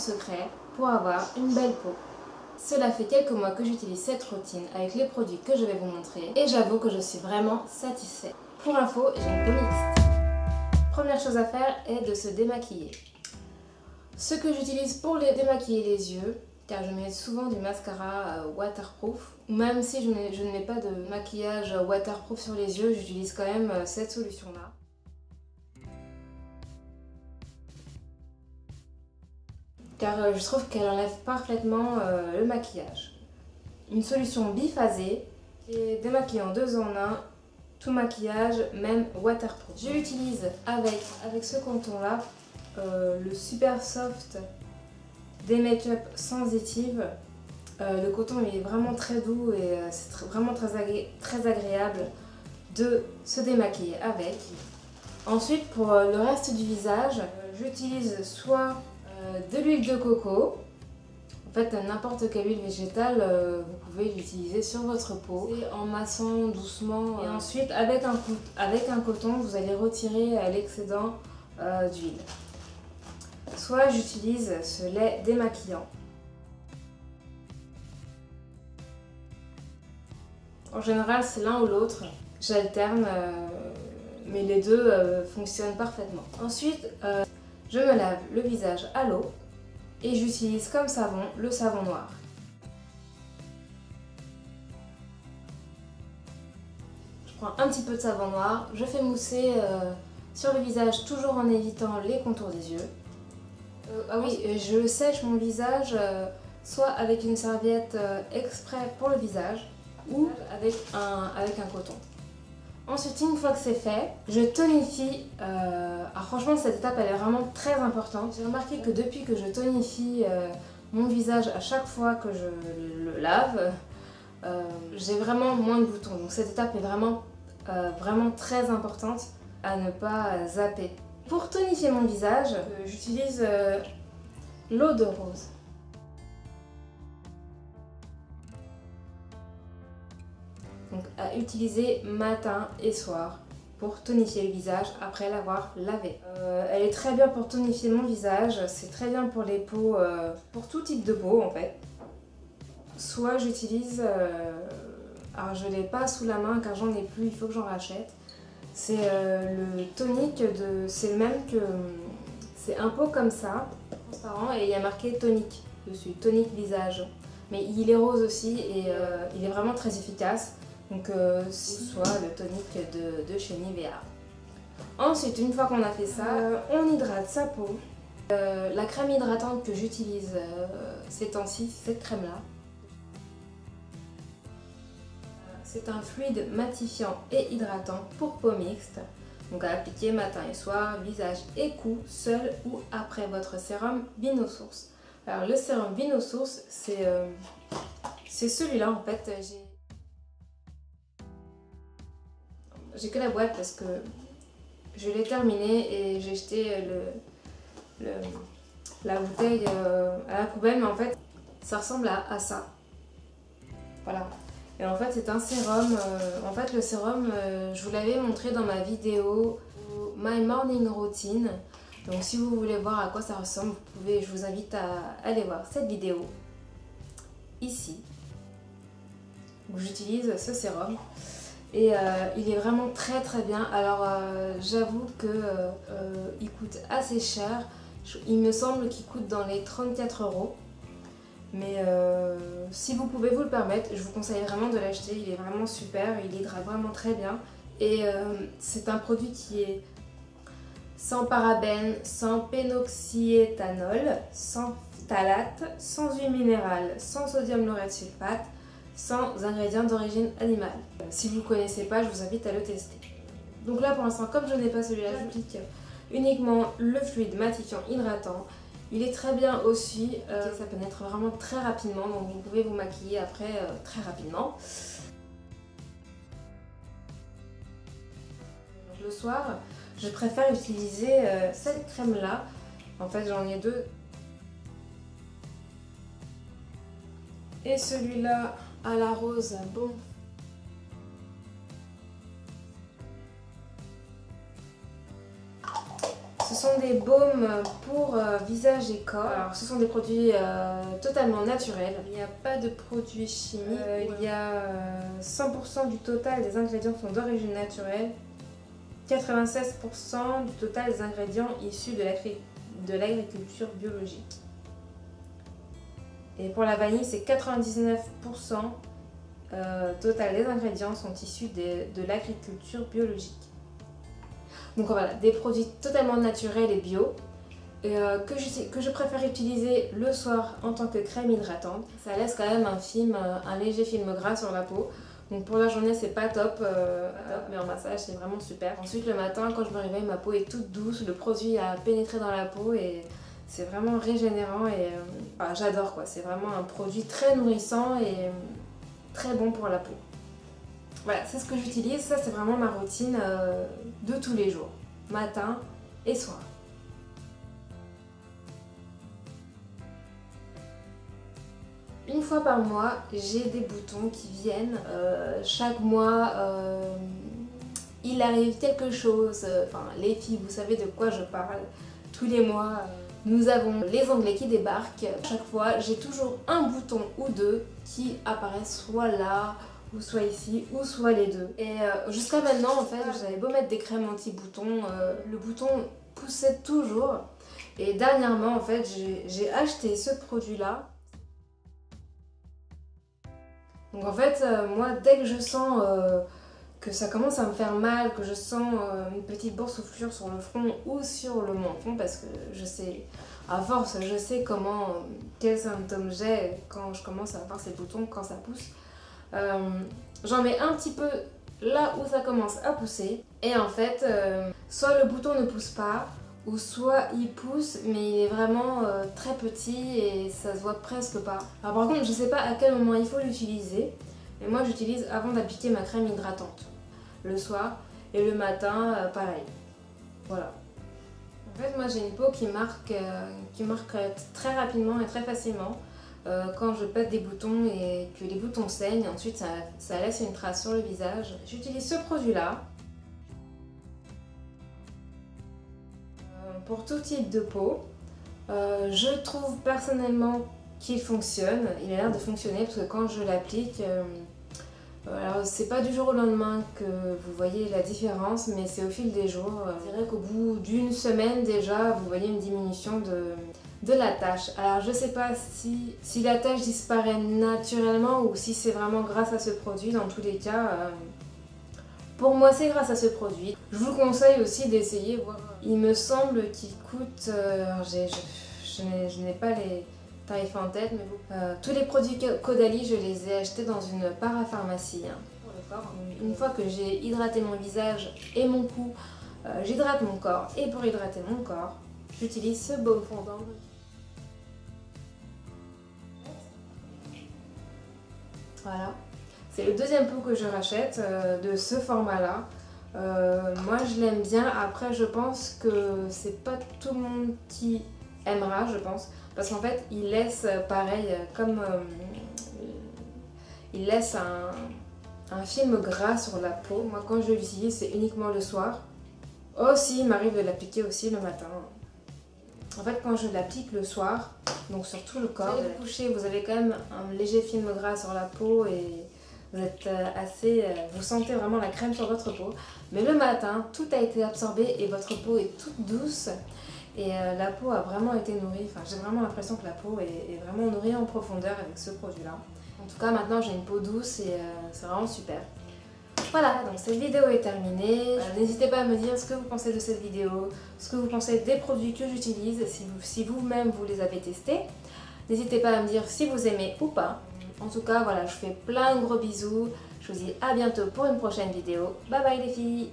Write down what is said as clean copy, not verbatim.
secret pour avoir une belle peau. Cela fait quelques mois que j'utilise cette routine avec les produits que je vais vous montrer et j'avoue que je suis vraiment satisfaite. Pour info, j'ai une peau mixte. Première chose à faire est de se démaquiller. Ce que j'utilise pour démaquiller les yeux, car je mets souvent du mascara waterproof, ou même si je ne mets pas de maquillage waterproof sur les yeux, j'utilise quand même cette solution-là. Car je trouve qu'elle enlève parfaitement le maquillage. Une solution biphasée qui est démaquillée en 2 en 1, tout maquillage, même waterproof. Je l'utilise avec ce contour-là, le Super Soft des Make-up Sensitive. Le coton il est vraiment très doux et c'est vraiment très agréable de se démaquiller avec. Ensuite, pour le reste du visage, j'utilise soit de l'huile de coco. En fait, n'importe quelle huile végétale, vous pouvez l'utiliser sur votre peau en massant doucement. Et ensuite, avec un coton, vous allez retirer l'excédent d'huile. Soit j'utilise ce lait démaquillant. En général, c'est l'un ou l'autre. J'alterne, mais les deux fonctionnent parfaitement. Ensuite, je me lave le visage à l'eau et j'utilise comme savon le savon noir. Je prends un petit peu de savon noir, je fais mousser sur le visage toujours en évitant les contours des yeux. Ah oui, je sèche mon visage soit avec une serviette exprès pour le visage ou avec un coton. Ensuite, une fois que c'est fait, je tonifie. Alors franchement, cette étape elle est vraiment très importante. J'ai remarqué que depuis que je tonifie mon visage à chaque fois que je le lave, j'ai vraiment moins de boutons. Donc cette étape est vraiment très importante à ne pas zapper. Pour tonifier mon visage, j'utilise l'eau de rose. Donc à utiliser matin et soir pour tonifier le visage après l'avoir lavé. Elle est très bien pour tonifier mon visage, c'est très bien pour les peaux, pour tout type de peau en fait. Soit j'utilise, alors je ne l'ai pas sous la main car j'en ai plus, il faut que j'en rachète. C'est le tonique c'est le même que, c'est un pot comme ça, transparent et il y a marqué tonique dessus, tonique visage. Mais il est rose aussi et il est vraiment très efficace. Donc soit le tonique de chez Nivea. Ensuite, une fois qu'on a fait ça, on hydrate sa peau. La crème hydratante que j'utilise ces temps-ci, c'est cette crème-là. C'est un fluide matifiant et hydratant pour peau mixte. Donc à appliquer matin et soir, visage et cou, seul ou après votre sérum Binosource. Alors le sérum Binosource, c'est celui-là en fait. J'ai que la boîte parce que je l'ai terminé et j'ai jeté la bouteille à la poubelle, mais en fait ça ressemble à ça. Voilà. Et en fait c'est un sérum, en fait le sérum je vous l'avais montré dans ma vidéo My Morning Routine. Donc si vous voulez voir à quoi ça ressemble, je vous invite à aller voir cette vidéo ici où j'utilise ce sérum. Et il est vraiment très bien. Alors j'avoue que il coûte assez cher. Il me semble qu'il coûte dans les 34 €. Mais si vous pouvez vous le permettre, je vous conseille vraiment de l'acheter. Il est vraiment super, il hydrate vraiment très bien. Et c'est un produit qui est sans parabènes, sans pénoxyéthanol, sans phtalate, sans huile minérale, sans sodium laureth sulfate, sans ingrédients d'origine animale. Si vous ne connaissez pas, je vous invite à le tester. Donc là pour l'instant, comme je n'ai pas celui-là, j'applique uniquement le fluide matifiant hydratant. Il est très bien aussi, ça pénètre vraiment très rapidement, donc vous pouvez vous maquiller après très rapidement. Donc, le soir, je préfère utiliser cette crème là. En fait j'en ai deux. Et celui-là à la rose, bon. Ce sont des baumes pour visage et corps. Alors, ce sont des produits totalement naturels. Il n'y a pas de produits chimiques. Il y a 100% du total des ingrédients sont d'origine naturelle. 96% du total des ingrédients issus de l'agriculture biologique. Et pour la vanille, c'est 99% total des ingrédients sont issus de l'agriculture biologique. Donc voilà, des produits totalement naturels et bio que je préfère utiliser le soir en tant que crème hydratante. Ça laisse quand même un léger film gras sur la peau. Donc pour la journée c'est pas top, mais en massage c'est vraiment super. Ensuite le matin quand je me réveille ma peau est toute douce, le produit a pénétré dans la peau et c'est vraiment régénérant et j'adore quoi. C'est vraiment un produit très nourrissant et très bon pour la peau. Voilà, c'est ce que j'utilise, ça c'est vraiment ma routine de tous les jours, matin et soir. Une fois par mois, j'ai des boutons qui viennent. Chaque mois, il arrive quelque chose. Enfin, les filles, vous savez de quoi je parle. Tous les mois, nous avons les onglets qui débarquent. Chaque fois, j'ai toujours un bouton ou deux qui apparaissent soit là, ou soit ici, ou soit les deux. Et jusqu'à maintenant, en fait, j'avais beau mettre des crèmes anti-boutons, le bouton poussait toujours. Et dernièrement, en fait, j'ai acheté ce produit-là. Donc en fait, moi, dès que je sens que ça commence à me faire mal, que je sens une petite boursouflure sur le front ou sur le menton, parce que je sais, à force, je sais quels symptômes j'ai quand je commence à avoir ces boutons, quand ça pousse. J'en mets un petit peu là où ça commence à pousser. Et en fait, soit le bouton ne pousse pas, ou soit il pousse mais il est vraiment très petit et ça se voit presque pas. Alors par contre je sais pas à quel moment il faut l'utiliser, mais moi j'utilise avant d'appliquer ma crème hydratante le soir et le matin pareil. Voilà. En fait moi j'ai une peau qui marque très rapidement et très facilement quand je pète des boutons et que les boutons saignent. Ensuite ça laisse une trace sur le visage. J'utilise ce produit là. Pour tout type de peau, je trouve personnellement qu'il fonctionne, il a l'air de fonctionner parce que quand je l'applique, alors c'est pas du jour au lendemain que vous voyez la différence, mais c'est au fil des jours. C'est vrai qu'au bout d'une semaine déjà, vous voyez une diminution de la tache. Alors je sais pas si la tache disparaît naturellement ou si c'est vraiment grâce à ce produit. Dans tous les cas, pour moi c'est grâce à ce produit. Je vous conseille aussi d'essayer, voir. Il me semble qu'il coûte, je n'ai pas les tarifs en tête, mais tous les produits Caudalie, je les ai achetés dans une parapharmacie. Pour le corps. Une fois que j'ai hydraté mon visage et mon cou, j'hydrate mon corps. Et pour hydrater mon corps, j'utilise ce baume fondant. Voilà. C'est le deuxième pot que je rachète de ce format-là. Moi je l'aime bien, après je pense que c'est pas tout le monde qui aimera, je pense, parce qu'en fait il laisse pareil il laisse un film gras sur la peau. Moi quand je l'utilise c'est uniquement le soir. Aussi il m'arrive de l'appliquer aussi le matin. En fait quand je l'applique le soir, donc sur tout le corps, vous allez vous coucher, vous avez quand même un léger film gras sur la peau et vous êtes vous sentez vraiment la crème sur votre peau. Mais le matin, tout a été absorbé et votre peau est toute douce. Et la peau a vraiment été nourrie. Enfin, j'ai vraiment l'impression que la peau est vraiment nourrie en profondeur avec ce produit-là. En tout cas, maintenant j'ai une peau douce et c'est vraiment super. Voilà, donc cette vidéo est terminée. N'hésitez pas à me dire ce que vous pensez de cette vidéo, ce que vous pensez des produits que j'utilise, si vous-même vous les avez testés. N'hésitez pas à me dire si vous aimez ou pas. En tout cas, voilà, je vous fais plein de gros bisous. Je vous dis à bientôt pour une prochaine vidéo. Bye bye les filles!